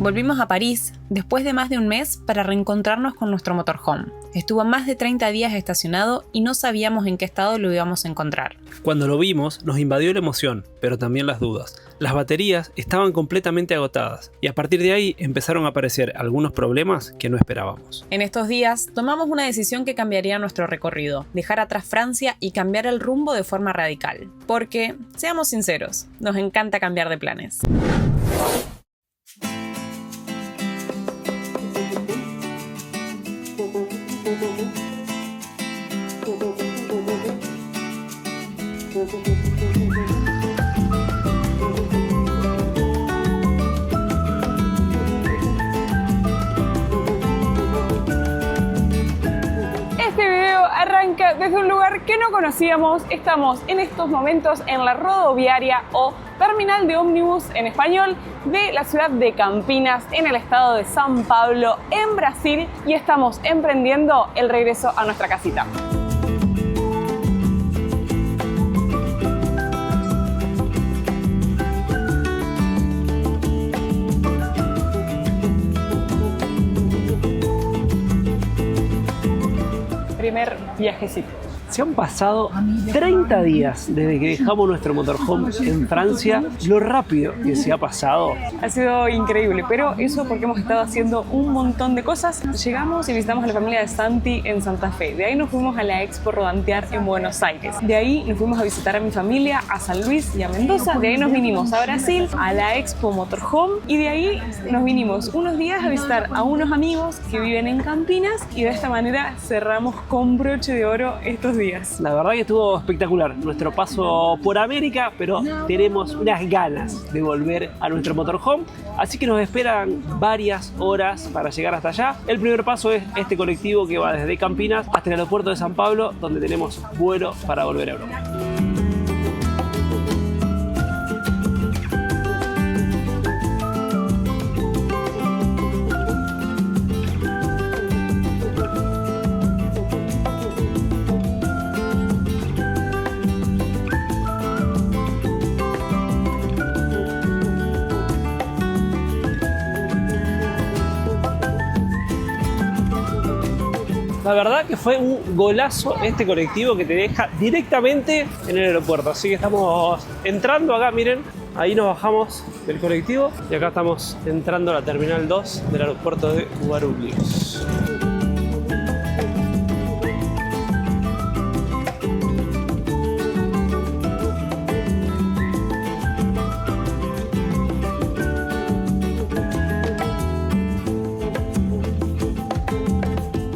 Volvimos a París después de más de un mes para reencontrarnos con nuestro motorhome. Estuvo más de 30 días estacionado y no sabíamos en qué estado lo íbamos a encontrar. Cuando lo vimos, nos invadió la emoción, pero también las dudas. Las baterías estaban completamente agotadas y a partir de ahí empezaron a aparecer algunos problemas que no esperábamos. En estos días tomamos una decisión que cambiaría nuestro recorrido, dejar atrás Francia y cambiar el rumbo de forma radical. Porque, seamos sinceros, nos encanta cambiar de planes. Este video arranca desde un lugar que no conocíamos. Estamos en estos momentos en la rodoviaria o terminal de ómnibus en español de la ciudad de Campinas, en el estado de São Paulo, en Brasil, y estamos emprendiendo el regreso a nuestra casita. Primer viajecito. Se han pasado 30 días desde que dejamos nuestro motorhome en Francia. Lo rápido que se ha pasado. Ha sido increíble, pero eso porque hemos estado haciendo un montón de cosas. Llegamos y visitamos a la familia de Santi en Santa Fe. De ahí nos fuimos a la Expo Rodantear en Buenos Aires. De ahí nos fuimos a visitar a mi familia, a San Luis y a Mendoza. De ahí nos vinimos a Brasil, a la Expo Motorhome. Y de ahí nos vinimos unos días a visitar a unos amigos que viven en Campinas. Y de esta manera cerramos con broche de oro estos días. La verdad que estuvo espectacular nuestro paso por América, pero tenemos unas ganas de volver a nuestro motorhome, así que nos esperan varias horas para llegar hasta allá. El primer paso es este colectivo que va desde Campinas hasta el aeropuerto de São Paulo, donde tenemos vuelo para volver a Europa. La verdad que fue un golazo este colectivo que te deja directamente en el aeropuerto. Así que estamos entrando acá, miren, ahí nos bajamos del colectivo y acá estamos entrando a la terminal 2 del aeropuerto de Guarulhos.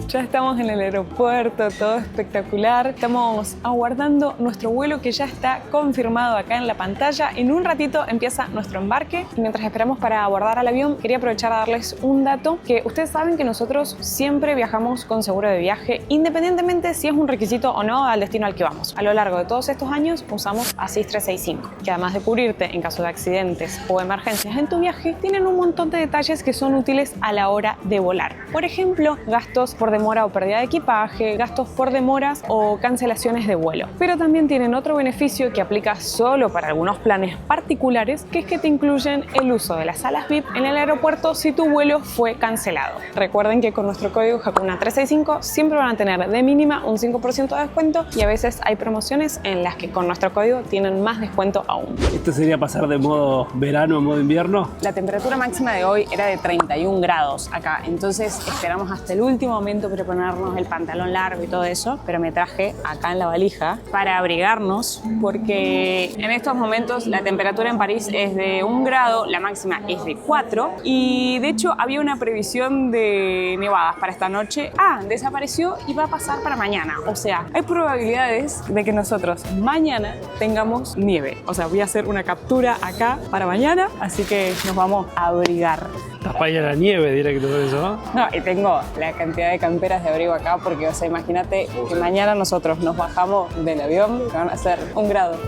Ya estamos en el aeropuerto, todo espectacular. Estamos aguardando nuestro vuelo que ya está confirmado acá en la pantalla. En un ratito empieza nuestro embarque y mientras esperamos para abordar al avión, quería aprovechar a darles un dato que ustedes saben que nosotros siempre viajamos con seguro de viaje, independientemente si es un requisito o no al destino al que vamos. A lo largo de todos estos años usamos Asís 365, que además de cubrirte en caso de accidentes o emergencias en tu viaje, tienen un montón de detalles que son útiles a la hora de volar. Por ejemplo, gastos por demora o pérdida de equipaje, gastos por demoras o cancelaciones de vuelo. Pero también tienen otro beneficio que aplica solo para algunos planes particulares, que es que te incluyen el uso de las salas VIP en el aeropuerto si tu vuelo fue cancelado. Recuerden que con nuestro código Hakuna 365 siempre van a tener de mínima un 5% de descuento y a veces hay promociones en las que con nuestro código tienen más descuento aún. ¿Esto sería pasar de modo verano a modo invierno? La temperatura máxima de hoy era de 31 grados acá, entonces esperamos hasta el último momento para ponernos el pantalón largo y todo eso, pero me traje acá en la valija para abrigarnos porque en estos momentos la temperatura en París es de 1 grado, la máxima es de 4 y de hecho había una previsión de nevadas para esta noche. Desapareció y va a pasar para mañana, o sea, hay probabilidades de que nosotros mañana tengamos nieve, o sea, voy a hacer una captura acá para mañana, así que nos vamos a abrigar. Para ir a la nieve directo con eso, ¿no? No, y tengo la cantidad de camperas de abrigo acá porque, o sea, imagínate que mañana nosotros nos bajamos del avión, que van a ser 1 grado.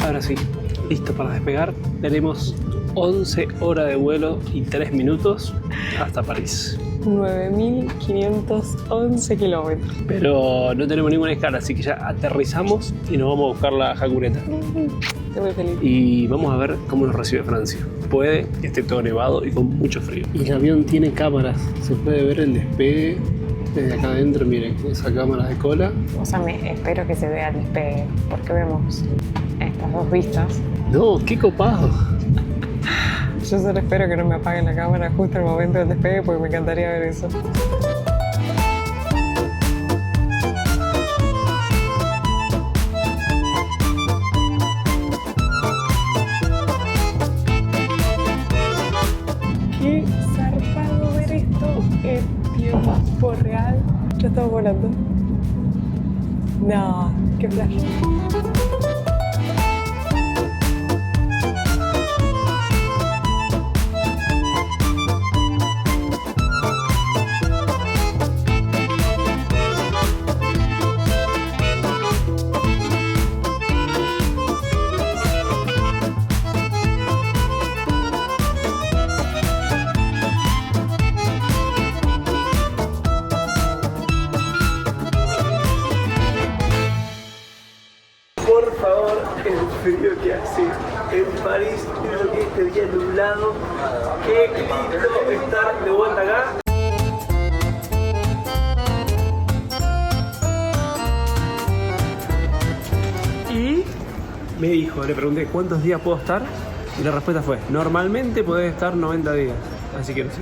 Ahora sí, listo para despegar. Tenemos 11 horas de vuelo y 3 minutos hasta París. 9.511 kilómetros. Pero no tenemos ninguna escala, así que ya aterrizamos y nos vamos a buscar la jacureta. Estoy muy feliz. Y vamos a ver cómo nos recibe Francia. Puede que esté todo nevado y con mucho frío. Y el avión tiene cámaras, se puede ver el despegue desde acá adentro, miren, esa cámara de cola. O sea, espero que se vea el despegue, porque vemos estas dos vistas. No, qué copado. Yo solo espero que no me apaguen la cámara justo al momento del despegue, porque me encantaría ver eso. Qué zarpado ver esto en tiempo real. Ya estamos volando. No, qué flash. Por favor, el frío que hace en París, lo que este día nublado. Qué lindo estar de vuelta acá. Y me dijo, le pregunté cuántos días puedo estar y la respuesta fue, normalmente podés estar 90 días. Así que no sé.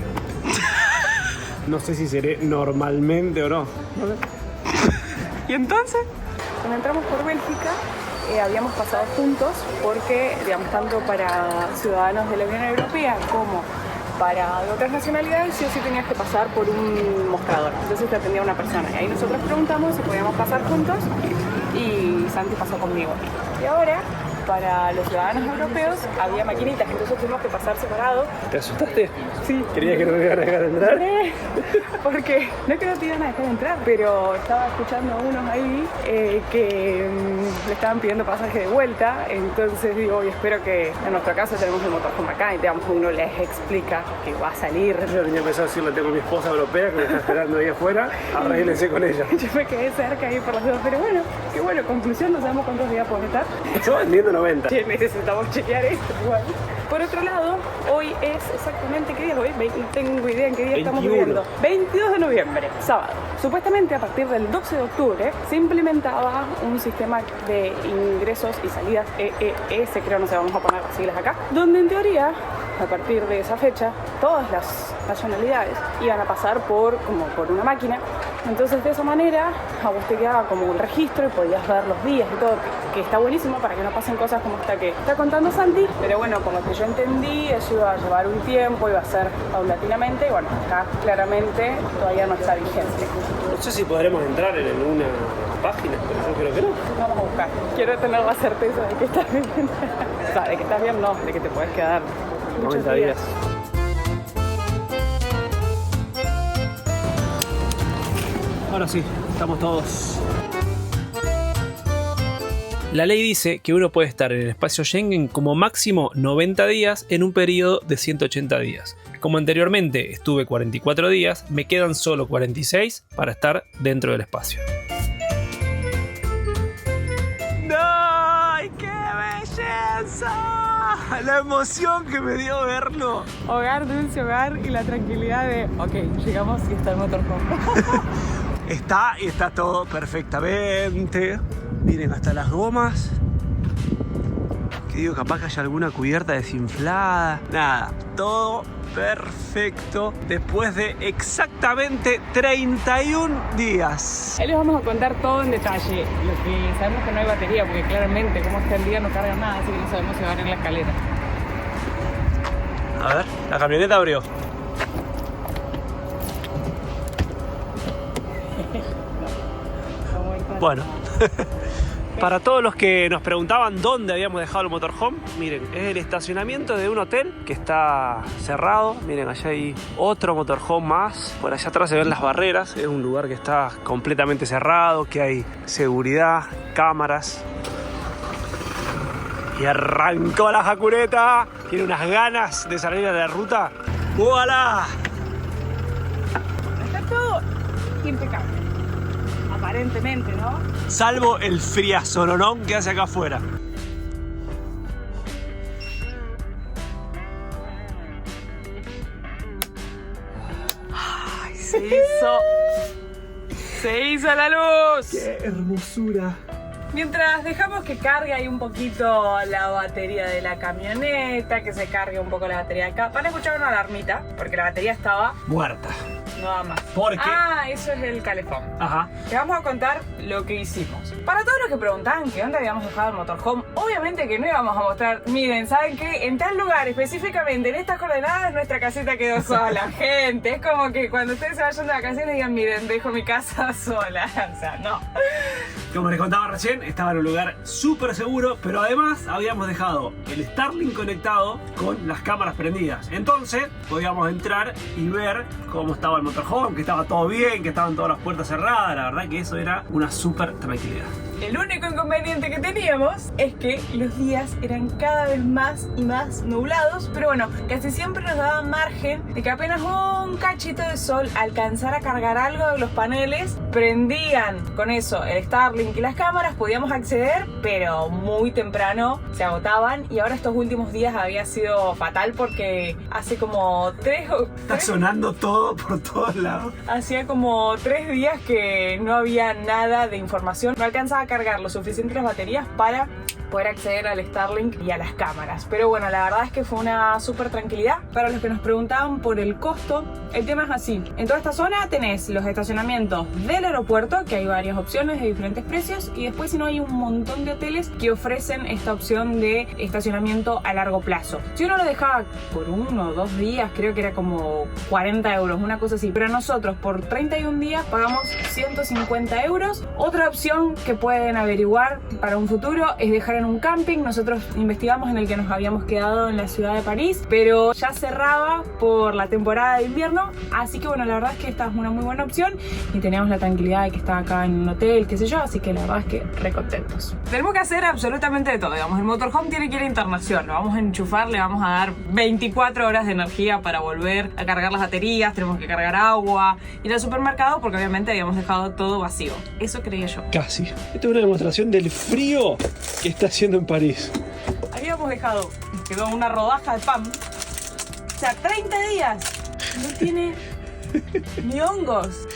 No sé si seré normalmente o no. ¿Y entonces? Cuando entramos por Bélgica, habíamos pasado juntos porque, digamos, tanto para ciudadanos de la Unión Europea como para de otras nacionalidades, sí o sí tenías que pasar por un mostrador. Entonces te atendía una persona. Y ahí nosotros preguntamos si podíamos pasar juntos y Santi pasó conmigo. Y ahora, para los ciudadanos europeos, había maquinitas, entonces tuvimos que pasar separados. ¿Te asustaste? Sí. ¿Querías que no me iban a dejar entrar? Porque no es que no te iban a dejar entrar, pero estaba escuchando a unos ahí que le estaban pidiendo pasaje de vuelta. Entonces digo, y espero que en nuestro caso tenemos el motorhome acá y digamos, uno les explica que va a salir. Yo tenía pensado decirle, tengo a mi esposa europea que me está esperando ahí afuera, arréglense con ella. Yo me quedé cerca ahí por las dudas, pero bueno, qué bueno, conclusión, no sabemos cuántos días pueden estar. Yo entiendo 90. Sí, necesitamos chequear esto igual. Por otro lado, hoy es exactamente, ¿qué día es hoy? No tengo idea en qué día 21. estamos viviendo. 22 de noviembre, sábado. Supuestamente a partir del 12 de octubre se implementaba un sistema de ingresos y salidas EES, creo, no sé, vamos a poner las siglas acá, donde en teoría, a partir de esa fecha, todas las nacionalidades iban a pasar como por una máquina. Entonces de esa manera a vos te quedaba como un registro y podías ver los días y todo, que está buenísimo para que no pasen cosas como esta que está contando Santi, pero bueno, por lo que yo entendí, eso iba a llevar un tiempo, iba a ser paulatinamente, y bueno, acá claramente todavía no está vigente. No sé si podremos entrar en alguna página, pero yo creo que no. Vamos a buscar. Quiero tener la certeza de que estás bien. O sea, de que estás bien no, de que te puedes quedar muchos 90 días. Ahora sí, estamos todos. La ley dice que uno puede estar en el espacio Schengen como máximo 90 días en un periodo de 180 días. Como anteriormente estuve 44 días, me quedan solo 46 para estar dentro del espacio. ¡Ay, qué belleza! La emoción que me dio verlo. Hogar, dulce hogar y la tranquilidad de, ok, llegamos y está el motorhome. Está todo perfectamente. Miren, hasta las gomas. Que digo, capaz que haya alguna cubierta desinflada. Nada, todo perfecto. Después de exactamente 31 días. Ahí les vamos a contar todo en detalle. Lo que sabemos que no hay batería, porque claramente, como está el día, no carga nada, así que no sabemos si va a venir la escalera. A ver, la camioneta abrió. Bueno, para todos los que nos preguntaban dónde habíamos dejado el motorhome, miren, es el estacionamiento de un hotel que está cerrado. Miren, allá hay otro motorhome más. Por allá atrás se ven las barreras. Es un lugar que está completamente cerrado, que hay seguridad, cámaras. Y arrancó la jacureta. Tiene unas ganas de salir a la ruta. ¡Voilà! aparentemente, ¿no? Salvo el friazolonón que hace acá afuera. Ay, se hizo la luz. ¡Qué hermosura! Mientras dejamos que cargue ahí un poquito la batería de la camioneta, que se cargue un poco la batería de acá, van a escuchar una alarmita, porque la batería estaba Muerta. nada más. ¿Por qué? Ah, eso es el calefón. Ajá. Te vamos a contar lo que hicimos. Para todos los que preguntaban que dónde habíamos dejado el motorhome, obviamente que no íbamos a mostrar. Miren, ¿saben qué? En tal lugar, específicamente en estas coordenadas, nuestra caseta quedó sola. Gente, es como que cuando ustedes se vayan de vacaciones digan, miren, dejo mi casa sola. O sea, no. Como les contaba recién, estaba en un lugar súper seguro, pero además habíamos dejado el Starlink conectado con las cámaras prendidas. Entonces podíamos entrar y ver cómo estaba el motorhome, que estaba todo bien, que estaban todas las puertas cerradas. La verdad que eso era una súper tranquilidad. El único inconveniente que teníamos es que los días eran cada vez más y más nublados, pero bueno, casi siempre nos daba margen de que apenas un cachito de sol alcanzara a cargar algo de los paneles, prendían con eso el Starlink y las cámaras, podíamos acceder, pero muy temprano se agotaban y ahora estos últimos días había sido fatal porque hace como Está sonando todo por todos lados. hacía como 3 días que no había nada de información, no alcanzaba a cargar lo suficiente las baterías para poder acceder al Starlink y a las cámaras. Pero bueno, la verdad es que fue una súper tranquilidad. Para los que nos preguntaban por el costo, el tema es así. En toda esta zona tenés los estacionamientos del aeropuerto, que hay varias opciones de diferentes precios, y después si no hay un montón de hoteles que ofrecen esta opción de estacionamiento a largo plazo. Si uno lo dejaba por 1 o 2 días, creo que era como 40 euros, una cosa así. Pero nosotros por 31 días pagamos 150 euros. Otra opción que pueden averiguar para un futuro es dejar en un camping. Nosotros investigamos en el que nos habíamos quedado en la ciudad de París, pero ya cerraba por la temporada de invierno, así que bueno, la verdad es que esta es una muy buena opción y teníamos la tranquilidad de que estaba acá en un hotel, qué sé yo, así que la verdad es que re contentos. Tenemos que hacer absolutamente de todo, digamos, el motorhome tiene que ir a internación, lo vamos a enchufar, le vamos a dar 24 horas de energía para volver a cargar las baterías, tenemos que cargar agua, ir al supermercado porque obviamente habíamos dejado todo vacío, eso creía yo. Casi. Esta es una demostración del frío que está haciendo en París. Habíamos dejado, quedó una rodaja de pan, o sea, 30 días, no tiene ni hongos.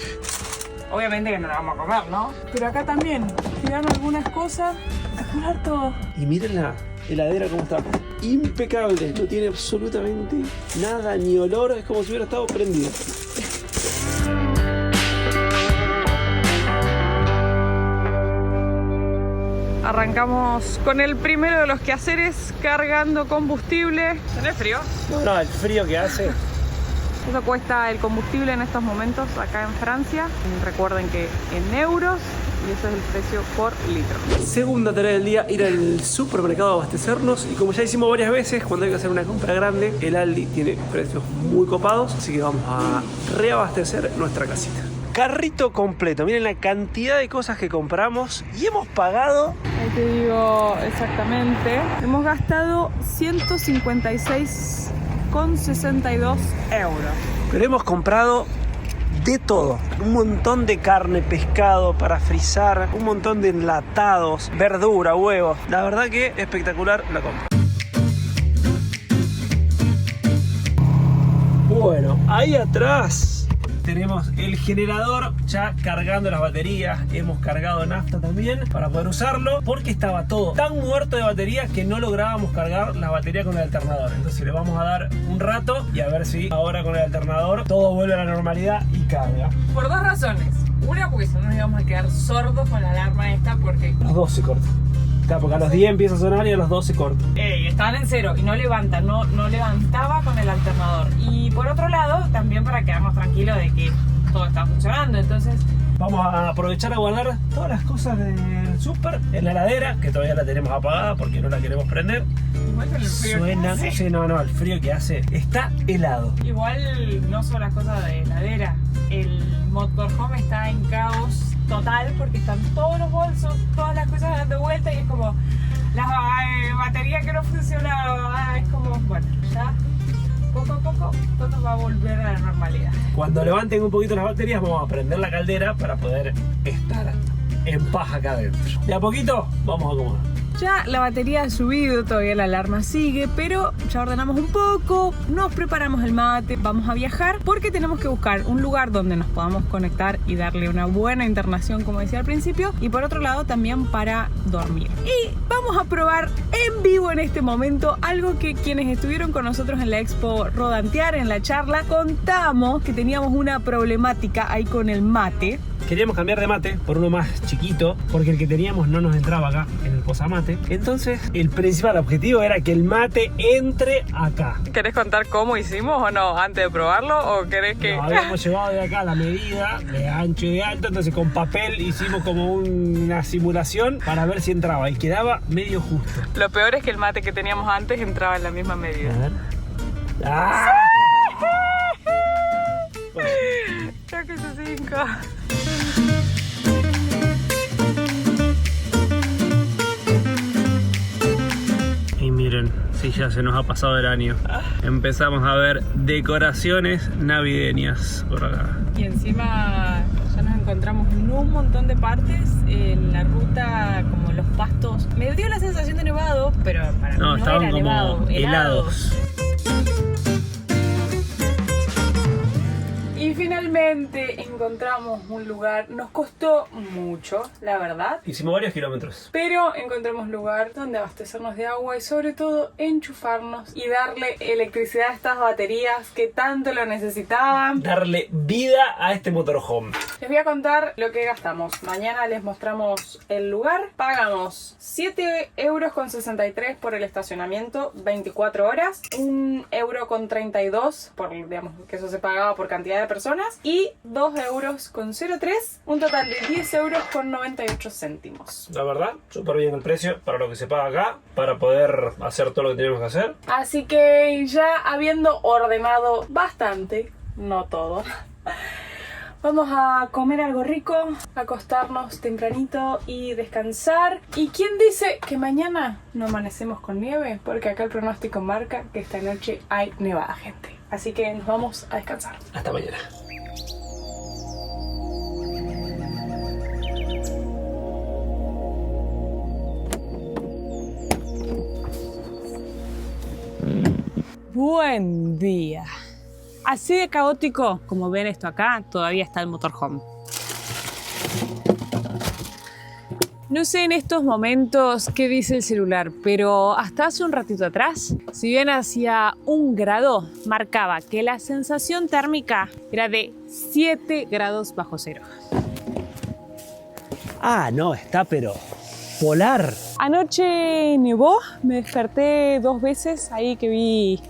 Obviamente que no la vamos a comer, ¿no? Pero acá también quedaron algunas cosas, espectacular todo. Y miren la heladera cómo está. Impecable, no tiene absolutamente nada, ni olor, es como si hubiera estado prendida. Arrancamos con el primero de los quehaceres, cargando combustible. ¿Tenés frío? No, el frío que hace. Eso cuesta el combustible en estos momentos acá en Francia. Recuerden que en euros, y ese es el precio por litro. Segunda tarea del día, ir al supermercado a abastecernos. Y como ya hicimos varias veces, cuando hay que hacer una compra grande, el Aldi tiene precios muy copados. Así que vamos a reabastecer nuestra casita. Carrito completo, miren la cantidad de cosas que compramos y hemos pagado. Ahí te digo exactamente. Hemos gastado 156,62 euros. Pero hemos comprado de todo, un montón de carne, pescado para frizar, un montón de enlatados, verdura, huevos. La verdad que espectacular la compra. Bueno, ahí atrás tenemos el generador ya cargando las baterías. Hemos cargado nafta también para poder usarlo, porque estaba todo tan muerto de batería que no lográbamos cargar la batería con el alternador. Entonces le vamos a dar un rato y a ver si ahora con el alternador todo vuelve a la normalidad y carga. Por 2 razones. Una, porque si no nos íbamos a quedar sordos con la alarma esta, porque A los 2 se corta. Claro, porque a los 10 empieza a sonar y a los 2 se corta. estaban en cero y no levanta, no levantaba con el alternador. Y por otro lado, también para quedarnos tranquilos de que todo está funcionando. Entonces vamos a aprovechar a guardar todas las cosas del súper en la heladera, que todavía la tenemos apagada porque no la queremos prender. igual con el frío Suena, que hace. sí, no, el frío que hace está helado. Igual no son las cosas de heladera. El motorhome está en caos total porque están todos los bolsos, todas las cosas dando vuelta y es como la batería que no funcionaba. Es como, bueno, ya poco a poco todo va a volver a la normalidad. Cuando levanten un poquito las baterías vamos a prender la caldera para poder estar en paz acá adentro. De a poquito vamos a acomodar. Ya la batería ha subido, todavía la alarma sigue, pero ya ordenamos un poco, nos preparamos el mate, vamos a viajar porque tenemos que buscar un lugar donde nos podamos conectar y darle una buena internación, como decía al principio, y por otro lado también para dormir. Y vamos a probar en vivo en este momento algo que quienes estuvieron con nosotros en la Expo Rodantear, en la charla, contamos que teníamos una problemática ahí con el mate. Queríamos cambiar de mate por uno más chiquito, porque el que teníamos no nos entraba acá en el posamate. Entonces, el principal objetivo era que el mate entre acá. ¿Querés contar cómo hicimos o no antes de probarlo? ¿O querés que...? No, habíamos llevado de acá la medida de ancho y de alto, entonces con papel hicimos como una simulación para ver si entraba y quedaba medio justo. Lo peor es que el mate que teníamos antes entraba en la misma medida. A ver. ¡Ah! Ya que se 5. Y miren, sí, ya se nos ha pasado el año. Empezamos a ver decoraciones navideñas por acá. Y encima ya nos encontramos en un montón de partes en la ruta, como los pastos. Me dio la sensación de nevado, pero para mí no estaban era como nevado, helados. Y finalmente encontramos un lugar, nos costó mucho, la verdad, Hicimos varios kilómetros. pero encontramos un lugar donde abastecernos de agua y sobre todo enchufarnos y darle electricidad a estas baterías que tanto lo necesitaban. Darle vida a este motorhome. Les voy a contar lo que gastamos. Mañana les mostramos el lugar. Pagamos 7,63 € por el estacionamiento, 24 horas. 1,32 € por, digamos, que eso se pagaba por cantidad de personas. Y 2,03 €, un total de 10,98 €. La verdad, súper bien el precio para lo que se paga acá, para poder hacer todo lo que tenemos que hacer. Así que ya habiendo ordenado bastante, no todo, vamos a comer algo rico, acostarnos tempranito y descansar. ¿Y quién dice que mañana no amanecemos con nieve? Porque acá el pronóstico marca que esta noche hay nevada, gente. Así que nos vamos a descansar. Hasta mañana. Buen día. Así de caótico como ven esto acá, todavía está el motorhome. No sé en estos momentos qué dice el celular, pero hasta hace un ratito atrás, si bien hacía 1 grado, marcaba que la sensación térmica era de 7 grados bajo cero. Ah, no, está pero polar. Anoche nevó, me desperté 2 veces ahí que vi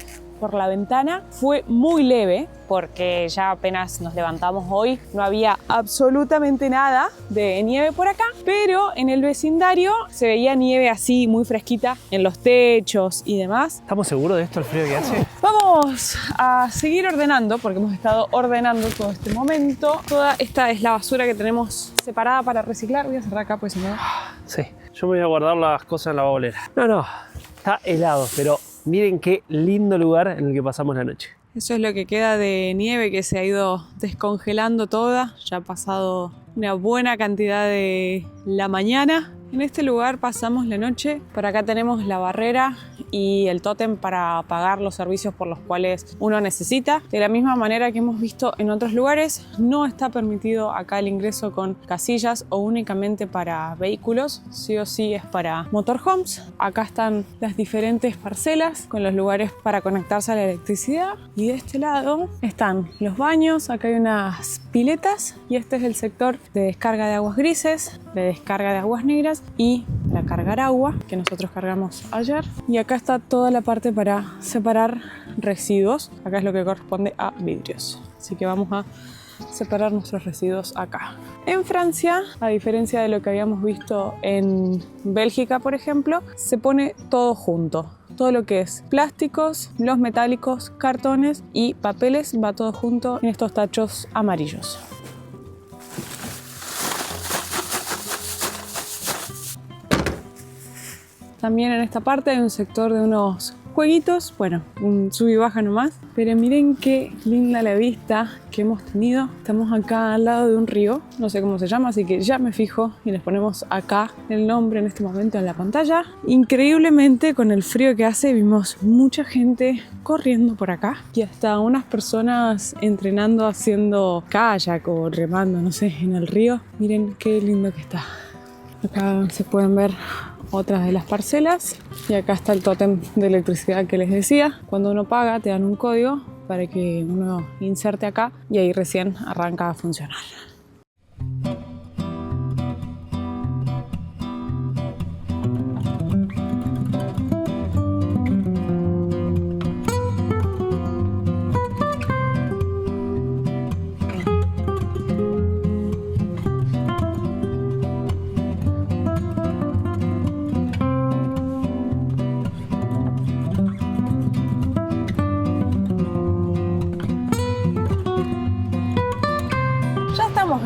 por la ventana. Fue muy leve porque ya apenas nos levantamos hoy, no había absolutamente nada de nieve por acá, pero en el vecindario se veía nieve así muy fresquita en los techos y demás. ¿Estamos seguros de esto, el frío que hace? Vamos a seguir ordenando porque hemos estado ordenando todo este momento. Toda esta es la basura que tenemos separada para reciclar. Voy a cerrar acá pues si no... Sí, yo me voy a guardar las cosas en la bolera. No, está helado, pero miren qué lindo lugar en el que pasamos la noche. Eso es lo que queda de nieve que se ha ido descongelando toda. Ya ha pasado una buena cantidad de la mañana. En este lugar pasamos la noche. Por acá tenemos la barrera y el tótem para pagar los servicios por los cuales uno necesita. De la misma manera que hemos visto en otros lugares, no está permitido acá el ingreso con casillas o únicamente para vehículos. Sí o sí es para motorhomes. Acá están las diferentes parcelas con los lugares para conectarse a la electricidad. Y de este lado están los baños. Acá hay unas piletas y este es el sector de descarga de aguas grises, de descarga de aguas negras y para cargar agua que nosotros cargamos ayer. Y acá está toda la parte para separar residuos. Acá es lo que corresponde a vidrios. Así que vamos a separar nuestros residuos acá. En Francia, a diferencia de lo que habíamos visto en Bélgica, por ejemplo, se pone todo junto. Todo lo que es plásticos, los metálicos, cartones y papeles va todo junto en estos tachos amarillos. También en esta parte hay un sector de unos jueguitos, bueno, un sub y baja nomás. Pero miren qué linda la vista que hemos tenido. Estamos acá al lado de un río, no sé cómo se llama, así que ya me fijo y les ponemos acá el nombre en este momento en la pantalla. Increíblemente, con el frío que hace, vimos mucha gente corriendo por acá y hasta unas personas entrenando haciendo kayak o remando, no sé, en el río. Miren qué lindo que está. Acá se pueden ver otras de las parcelas y acá está el tótem de electricidad que les decía. Cuando uno paga te dan un código para que uno inserte acá y ahí recién arranca a funcionar.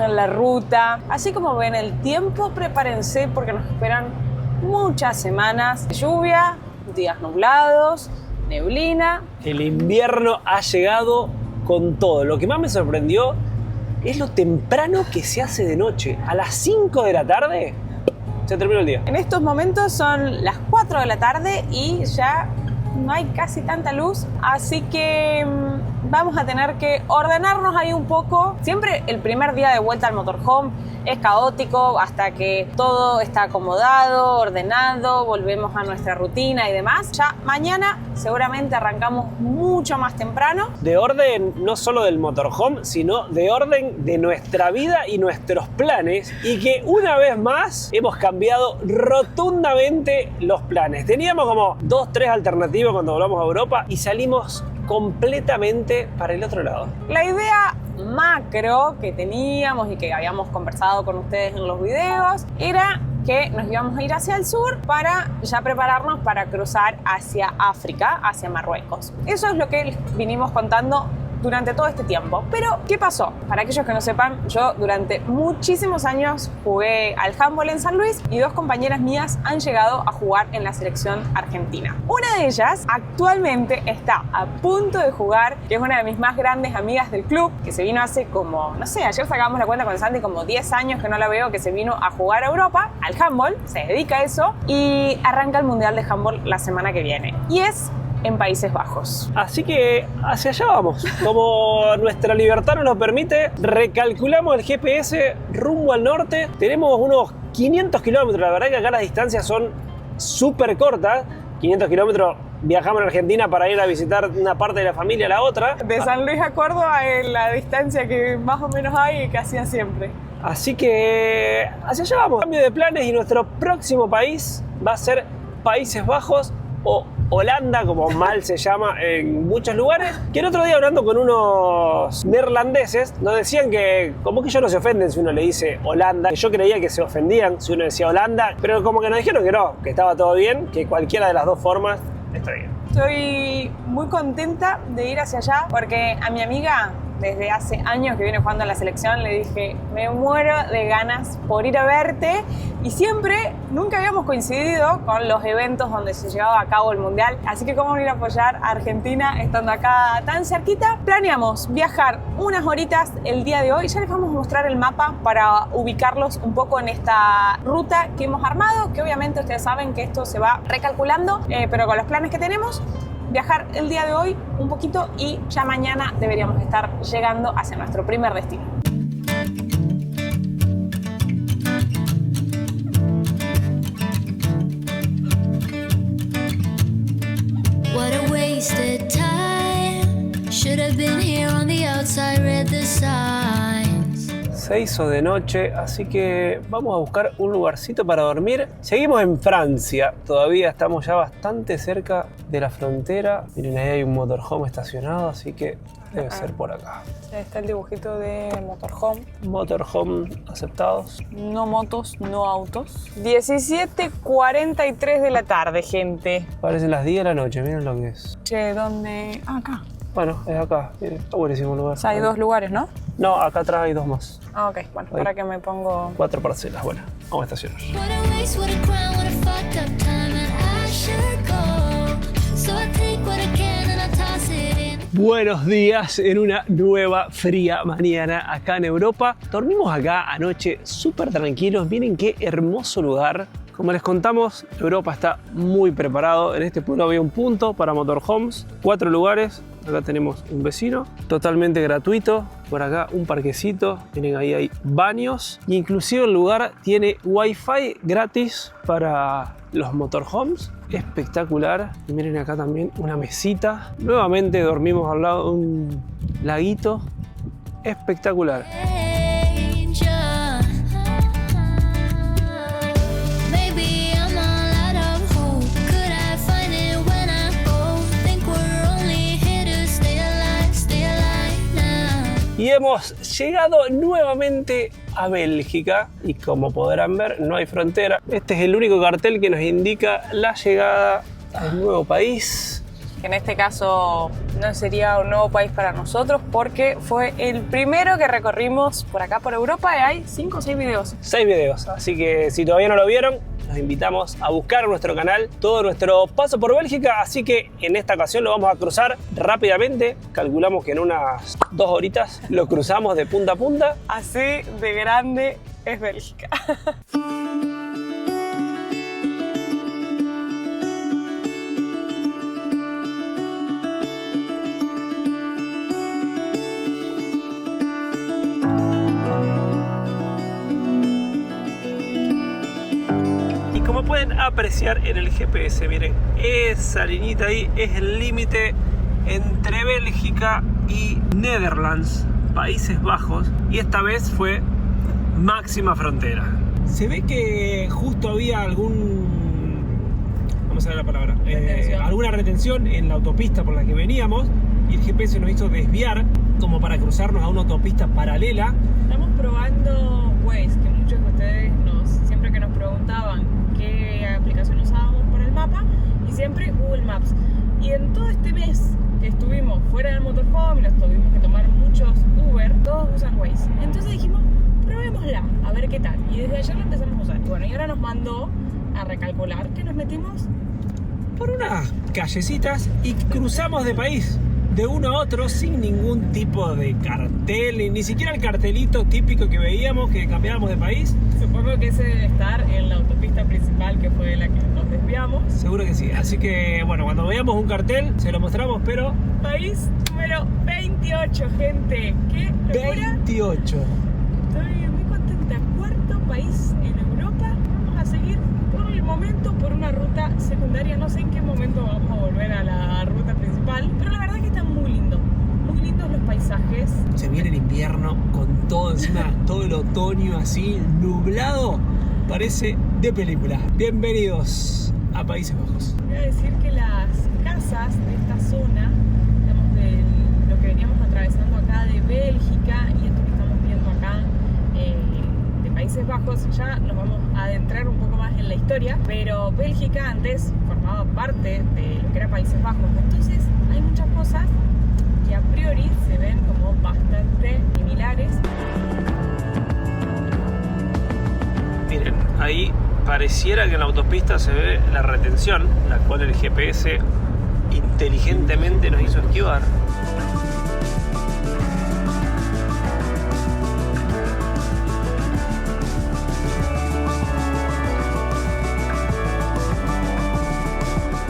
En la ruta, así como ven el tiempo, prepárense porque nos esperan muchas semanas de lluvia, días nublados, neblina. El invierno ha llegado con todo. Lo que más me sorprendió es lo temprano que se hace de noche. A las 5 de la tarde se terminó el día. En estos momentos son las 4 de la tarde y ya no hay casi tanta luz, así que vamos a tener que ordenarnos ahí un poco. Siempre el primer día de vuelta al motorhome es caótico hasta que todo está acomodado, ordenado, volvemos a nuestra rutina y demás. Ya mañana seguramente arrancamos mucho más temprano. De orden no solo del motorhome, sino de orden de nuestra vida y nuestros planes, y que una vez más hemos cambiado rotundamente los planes. Teníamos como 2-3 alternativas cuando volvamos a Europa y salimos completamente para el otro lado. La idea macro que teníamos y que habíamos conversado con ustedes en los videos era que nos íbamos a ir hacia el sur para ya prepararnos para cruzar hacia África, hacia Marruecos. Eso es lo que vinimos contando durante todo este tiempo. Pero, ¿qué pasó? Para aquellos que no sepan, yo durante muchísimos años jugué al handball en San Luis y 2 compañeras mías han llegado a jugar en la selección argentina. Una de ellas actualmente está a punto de jugar, que es una de mis más grandes amigas del club, que se vino hace como, no sé, ayer sacamos la cuenta con Santi, como 10 años que no la veo, que se vino a jugar a Europa, al handball, se dedica a eso y arranca el Mundial de Handball la semana que viene. Y es en Países Bajos. Así que hacia allá vamos. Como nuestra libertad nos lo permite, recalculamos el GPS rumbo al norte. Tenemos unos 500 kilómetros. La verdad que acá las distancias son súper cortas. 500 kilómetros viajamos a Argentina para ir a visitar una parte de la familia a la otra. De San Luis a Córdoba es la distancia que más o menos hay y que hacía siempre. Así que hacia allá vamos. Cambio de planes y nuestro próximo país va a ser Países Bajos o Holanda, como mal se llama en muchos lugares. Que el otro día, hablando con unos neerlandeses, nos decían que como que ellos no se ofenden si uno le dice Holanda. Yo creía que se ofendían si uno decía Holanda, pero como que nos dijeron que no, que estaba todo bien, que cualquiera de las dos formas está bien. Estoy muy contenta de ir hacia allá porque a mi amiga, desde hace años que viene jugando en la selección, le dije, me muero de ganas por ir a verte, y siempre, nunca habíamos coincidido con los eventos donde se llevaba a cabo el Mundial, así que cómo ir a apoyar a Argentina estando acá tan cerquita. Planeamos viajar unas horitas el día de hoy, ya les vamos a mostrar el mapa para ubicarlos un poco en esta ruta que hemos armado, que obviamente ustedes saben que esto se va recalculando, pero con los planes que tenemos, viajar el día de hoy un poquito y ya mañana deberíamos estar llegando hacia nuestro primer destino. What a wasted time. Should have been here on the outside, read the signs. Se hizo de noche, así que vamos a buscar un lugarcito para dormir. Seguimos en Francia, todavía estamos ya bastante cerca de la frontera. Miren, ahí hay un motorhome estacionado, así que debe ser por acá. Ahí está el dibujito de motorhome. Motorhome aceptados. No motos, no autos. 17:43 de la tarde, gente. Parecen las 10 de la noche, miren lo que es. Che, ¿dónde? Ah, acá. Bueno, es acá, miren, está buenísimo el lugar. O sea, hay 2 lugares, ¿no? No, acá atrás hay 2 más. Ah, ok. Bueno, para que me pongo... 4 parcelas, bueno, vamos a estacionar. What a waste, what a crime, what a fucked up time, and I should go. So I Buenos días en una nueva fría mañana acá en Europa. Dormimos acá anoche súper tranquilos. Miren qué hermoso lugar. Como les contamos, Europa está muy preparado. En este pueblo había un punto para motorhomes, 4 lugares. Acá tenemos un vecino, totalmente gratuito. Por acá un parquecito, miren, ahí hay baños. Y inclusive el lugar tiene wifi gratis para los motorhomes. Espectacular. Y miren acá también una mesita. Nuevamente dormimos al lado de un laguito. Espectacular. Y hemos llegado nuevamente a Bélgica y como podrán ver no hay frontera. Este es el único cartel que nos indica la llegada al nuevo país. Que en este caso no sería un nuevo país para nosotros porque fue el primero que recorrimos por acá por Europa y hay 5 o 6 videos. 6 videos, así que si todavía no lo vieron, los invitamos a buscar en nuestro canal todo nuestro paso por Bélgica, así que en esta ocasión lo vamos a cruzar rápidamente. Calculamos que en unas 2 horitas lo cruzamos de punta a punta. Así de grande es Bélgica. Como pueden apreciar en el GPS, miren, esa liñita ahí es el límite entre Bélgica y Netherlands, Países Bajos, y esta vez fue máxima frontera. Se ve que justo había vamos a ver la palabra, alguna retención en la autopista por la que veníamos y el GPS nos hizo desviar como para cruzarnos a una autopista paralela. Estamos probando Waze, que muchos de ustedes siempre que nos preguntaban qué aplicación usábamos para el mapa, y siempre Google Maps. Y en todo este mes que estuvimos fuera del motorhome, nos tuvimos que tomar muchos Uber, todos usan Waze. Entonces dijimos, probémosla, a ver qué tal. Y desde ayer la empezamos a usar. Y bueno, y ahora nos mandó a recalcular que nos metimos por unas callecitas y cruzamos de país, de uno a otro, sin ningún tipo de cartel, ni siquiera el cartelito típico que veíamos que cambiábamos de país. Supongo que ese debe estar en la autopista principal, que fue la que nos desviamos. Seguro que sí, así que bueno, cuando veamos un cartel se lo mostramos, pero... País número 28, gente. ¿Qué locura? 28. Estoy muy contenta. 4º país en Europa. Vamos a seguir por el momento por una ruta secundaria. No sé en qué momento vamos a volver a la ruta principal, pero la verdad es que está muy lindo. Muy lindos los paisajes. Se viene el invierno con todo encima, todo el otoño así, nublado. Parece de película. Bienvenidos a Países Bajos. Voy a decir que las casas de esta zona, digamos, de lo que veníamos atravesando acá de Bélgica y esto que estamos viendo acá de Países Bajos, ya nos vamos a adentrar un poco más en la historia, pero Bélgica antes formaba parte de lo que era Países Bajos, entonces hay muchas cosas que a priori se ven como bastante similares. Miren, ahí pareciera que en la autopista se ve la retención, la cual el GPS inteligentemente nos hizo esquivar.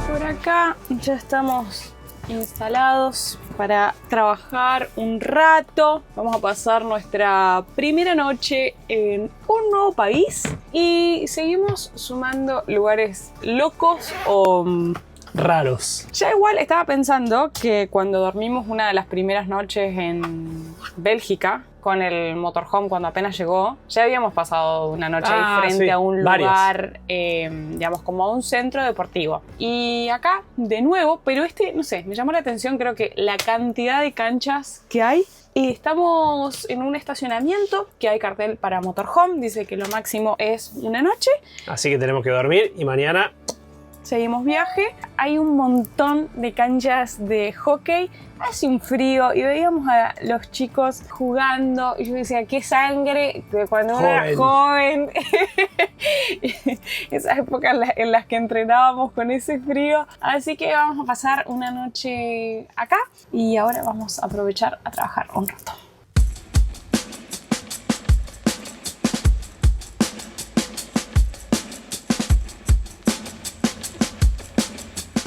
Por acá ya estamos instalados para trabajar un rato. Vamos a pasar nuestra primera noche en un nuevo país y seguimos sumando lugares locos o raros. Ya igual estaba pensando que cuando dormimos una de las primeras noches en Bélgica con el motorhome, cuando apenas llegó, ya habíamos pasado una noche ahí frente a un lugar, digamos, como a un centro deportivo. Y acá, de nuevo, pero no sé, me llamó la atención, creo que la cantidad de canchas que hay. Y estamos en un estacionamiento que hay cartel para motorhome, dice que lo máximo es una noche. Así que tenemos que dormir y mañana seguimos viaje. Hay un montón de canchas de hockey. Hace un frío y veíamos a los chicos jugando y yo decía, qué sangre de cuando uno era joven. Esas épocas en las que entrenábamos con ese frío. Así que vamos a pasar una noche acá y ahora vamos a aprovechar a trabajar un rato.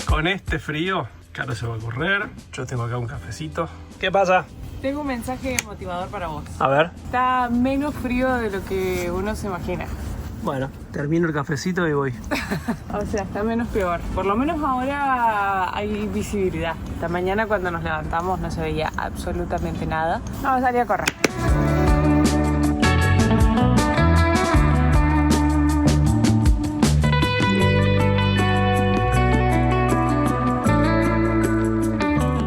Con este frío, claro, se va a correr. Yo tengo acá un cafecito. ¿Qué pasa? Tengo un mensaje motivador para vos. A ver. Está menos frío de lo que uno se imagina. Bueno, termino el cafecito y voy. O sea, está menos peor. Por lo menos ahora hay visibilidad. Esta mañana cuando nos levantamos no se veía absolutamente nada. Vamos a salir a correr.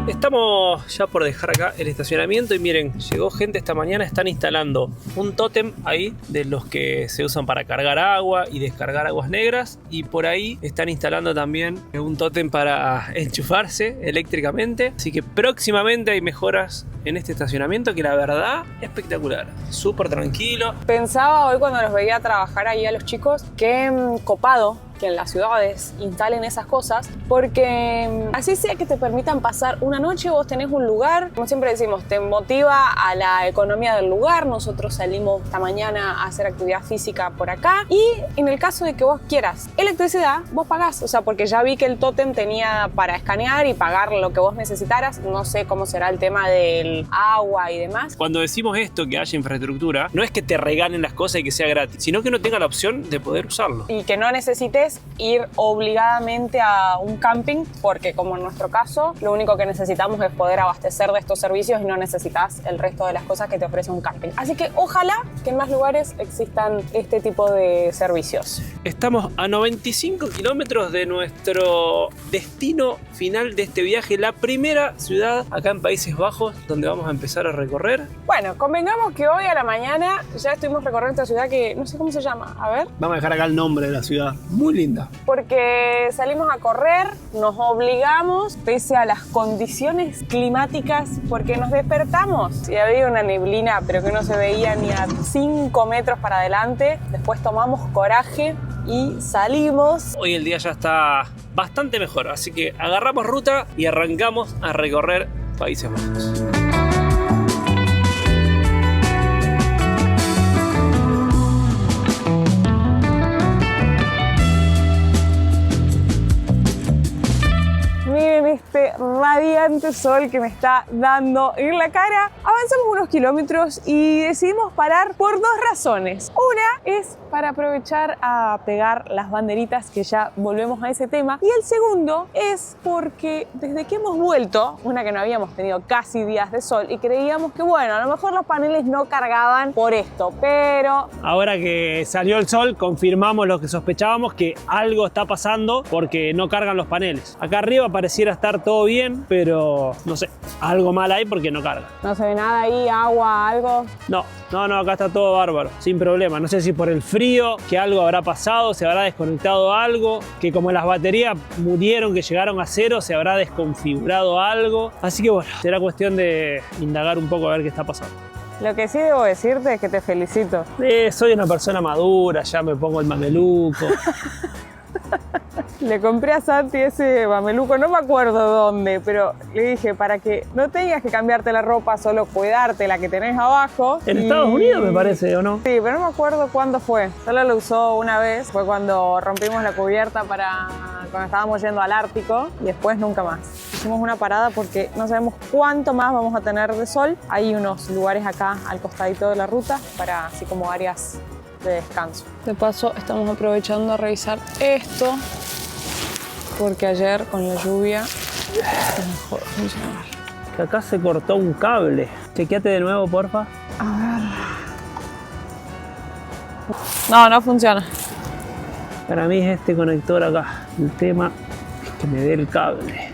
Estamos ya por dejar acá el estacionamiento y miren, llegó gente esta mañana, están instalando un tótem ahí de los que se usan para cargar agua y descargar aguas negras, y por ahí están instalando también un tótem para enchufarse eléctricamente, así que próximamente hay mejoras en este estacionamiento que la verdad espectacular, súper tranquilo. Pensaba hoy cuando los veía trabajar ahí a los chicos, qué copado que en las ciudades instalen esas cosas, porque así sea que te permitan pasar una noche, vos tenés un lugar, como siempre decimos, te motiva a la economía del lugar. Nosotros salimos esta mañana a hacer actividad física por acá y en el caso de que vos quieras electricidad, vos pagás, o sea, porque ya vi que el tótem tenía para escanear y pagar lo que vos necesitaras. No sé cómo será el tema del agua y demás. Cuando decimos esto, que haya infraestructura, no es que te regalen las cosas y que sea gratis, sino que uno tenga la opción de poder usarlo. Y que no necesites ir obligadamente a un camping, porque como en nuestro caso, lo único que necesitamos es poder abastecer de estos servicios y no necesitas el resto de las cosas que te ofrece un camping. Así que ojalá que en más lugares existan este tipo de servicios. Estamos a 95 kilómetros de nuestro destino final de este viaje, la primera ciudad acá en Países Bajos donde vamos a empezar a recorrer. Bueno, convengamos que hoy a la mañana ya estuvimos recorriendo esta ciudad que no sé cómo se llama, a ver. Vamos a dejar acá el nombre de la ciudad, muy linda. Porque salimos a correr, nos obligamos, pese a las condiciones climáticas, porque nos despertamos y había una neblina, pero que no se veía ni a 5 metros para adelante. Después tomamos coraje y salimos. Hoy el día ya está bastante mejor, así que agarramos ruta y arrancamos a recorrer Países Bajos. Miren este radiante sol que me está dando en la cara. Avanzamos unos kilómetros y decidimos parar por dos razones. Una es para aprovechar a pegar las banderitas, que ya volvemos a ese tema. Y el segundo es porque desde que hemos vuelto, una que no habíamos tenido casi días de sol y creíamos que bueno, a lo mejor los paneles no cargaban por esto, pero ahora que salió el sol confirmamos lo que sospechábamos, que algo está pasando porque no cargan los paneles. Acá arriba pareciera estar todo bien, pero no sé, algo mal hay porque no carga. no se ve nada ahí, agua, algo. No, acá está todo bárbaro, sin problema. No sé si por el frío, que algo habrá pasado, se habrá desconectado algo, que como las baterías murieron, que llegaron a cero, se habrá desconfigurado algo. Así que bueno, será cuestión de indagar un poco a ver qué está pasando. Lo que sí debo decirte es que te felicito. Soy una persona madura, ya me pongo el mameluco. Le compré a Santi ese mameluco, no me acuerdo dónde, pero le dije para que no tengas que cambiarte la ropa, solo cuidarte la que tenés abajo. En Estados Unidos me parece, ¿o no? Sí, pero no me acuerdo cuándo fue. Solo lo usó una vez, fue cuando rompimos la cubierta cuando estábamos yendo al Ártico y después nunca más. Hicimos una parada porque no sabemos cuánto más vamos a tener de sol. Hay unos lugares acá al costadito de la ruta para así como áreas de descanso. De paso estamos aprovechando a revisar esto porque ayer con la lluvia dejó de funcionar. Que acá se cortó un cable. Chequeate de nuevo, porfa. A ver. No funciona. Para mí es este conector acá. El tema es que me dé el cable.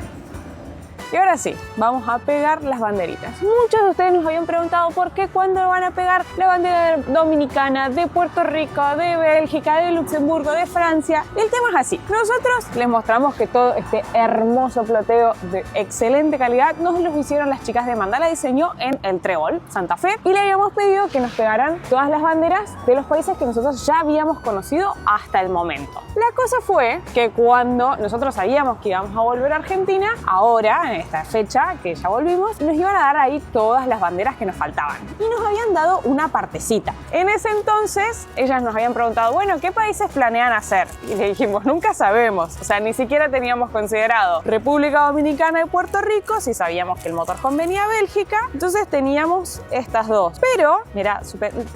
Y ahora sí, vamos a pegar las banderitas. Muchos de ustedes nos habían preguntado por qué, cuándo van a pegar la bandera dominicana, de Puerto Rico, de Bélgica, de Luxemburgo, de Francia. Y el tema es así. Nosotros les mostramos que todo este hermoso ploteo de excelente calidad nos los hicieron las chicas de Mandala Diseño en El Trébol, Santa Fe. Y le habíamos pedido que nos pegaran todas las banderas de los países que nosotros ya habíamos conocido hasta el momento. La cosa fue que cuando nosotros sabíamos que íbamos a volver a Argentina, ahora, en esta fecha que ya volvimos, nos iban a dar ahí todas las banderas que nos faltaban. Y nos habían dado una partecita. En ese entonces, ellas nos habían preguntado, bueno, ¿qué países planean hacer? Y le dijimos, nunca sabemos. O sea, ni siquiera teníamos considerado República Dominicana y Puerto Rico, si sabíamos que el motorhome venía a Bélgica. Entonces teníamos estas dos. Pero, mira,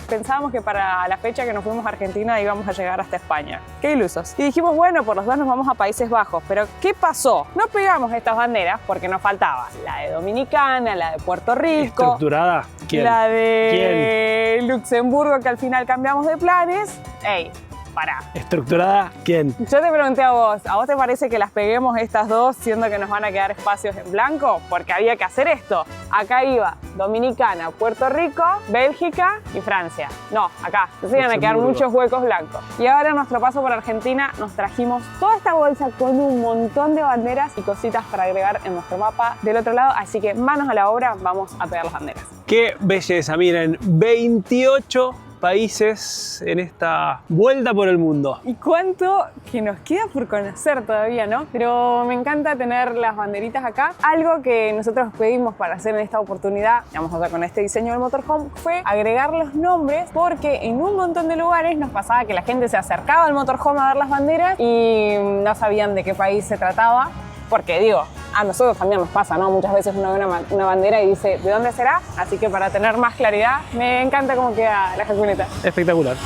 pensábamos que para la fecha que nos fuimos a Argentina íbamos a llegar hasta España. ¡Qué ilusos! Y dijimos, bueno, por los dos nos vamos a Países Bajos. Pero, ¿qué pasó? No pegamos estas banderas porque nos faltaba la de Dominicana, la de Puerto Rico. ¿Estructurada? ¿Quién? La de Luxemburgo, que al final cambiamos de planes. ¡Ey! Pará. ¿Estructurada? ¿Quién? Yo te pregunté ¿a vos te parece que las peguemos estas dos siendo que nos van a quedar espacios en blanco? Porque había que hacer esto. Acá iba Dominicana, Puerto Rico, Bélgica y Francia. No, acá. Entonces iban a quedar muchos huecos blancos. Y ahora en nuestro paso por Argentina nos trajimos toda esta bolsa con un montón de banderas y cositas para agregar en nuestro mapa del otro lado. Así que manos a la obra, vamos a pegar las banderas. ¡Qué belleza! Miren, 28 países en esta vuelta por el mundo. Y cuánto que nos queda por conocer todavía, ¿no? Pero me encanta tener las banderitas acá. Algo que nosotros pedimos para hacer en esta oportunidad, vamos a hacer con este diseño del motorhome, fue agregar los nombres, porque en un montón de lugares nos pasaba que la gente se acercaba al motorhome a ver las banderas y no sabían de qué país se trataba. Porque digo, a nosotros también nos pasa, ¿no? Muchas veces uno ve una bandera y dice, ¿de dónde será? Así que para tener más claridad, me encanta cómo queda la jacuneta. Espectacular.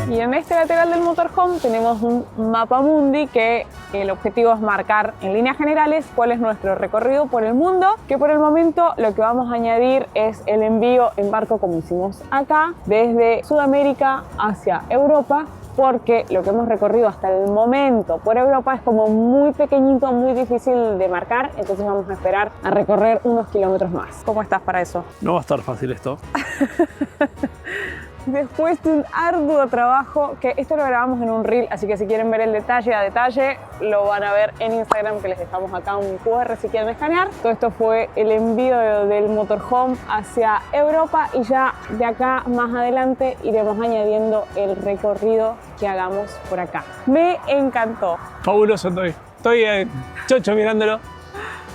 Y en este lateral del motorhome tenemos un mapa mundi que el objetivo es marcar en líneas generales cuál es nuestro recorrido por el mundo, que por el momento lo que vamos a añadir es el envío en barco como hicimos acá, desde Sudamérica hacia Europa, porque lo que hemos recorrido hasta el momento por Europa es como muy pequeñito, muy difícil de marcar, entonces vamos a esperar a recorrer unos kilómetros más. ¿Cómo estás para eso? No va a estar fácil esto. Después de un arduo trabajo, que esto lo grabamos en un reel, así que si quieren ver el detalle a detalle, lo van a ver en Instagram, que les dejamos acá un QR si quieren escanear. Todo esto fue el envío del motorhome hacia Europa y ya de acá más adelante iremos añadiendo el recorrido que hagamos por acá. Me encantó. Fabuloso estoy chocho mirándolo.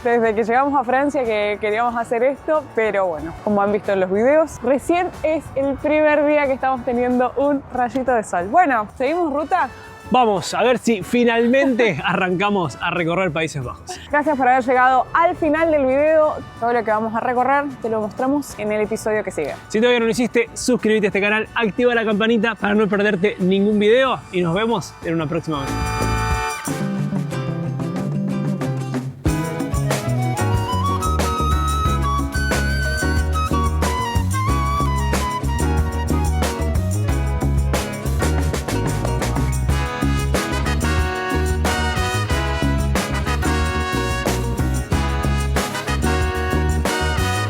Desde que llegamos a Francia que queríamos hacer esto, pero bueno, como han visto en los videos, recién es el primer día que estamos teniendo un rayito de sol. Bueno, ¿seguimos ruta? Vamos a ver si finalmente arrancamos a recorrer Países Bajos. Gracias por haber llegado al final del video. Todo lo que vamos a recorrer te lo mostramos en el episodio que sigue. Si todavía no lo hiciste, suscríbete a este canal, activa la campanita para no perderte ningún video y nos vemos en una próxima vez.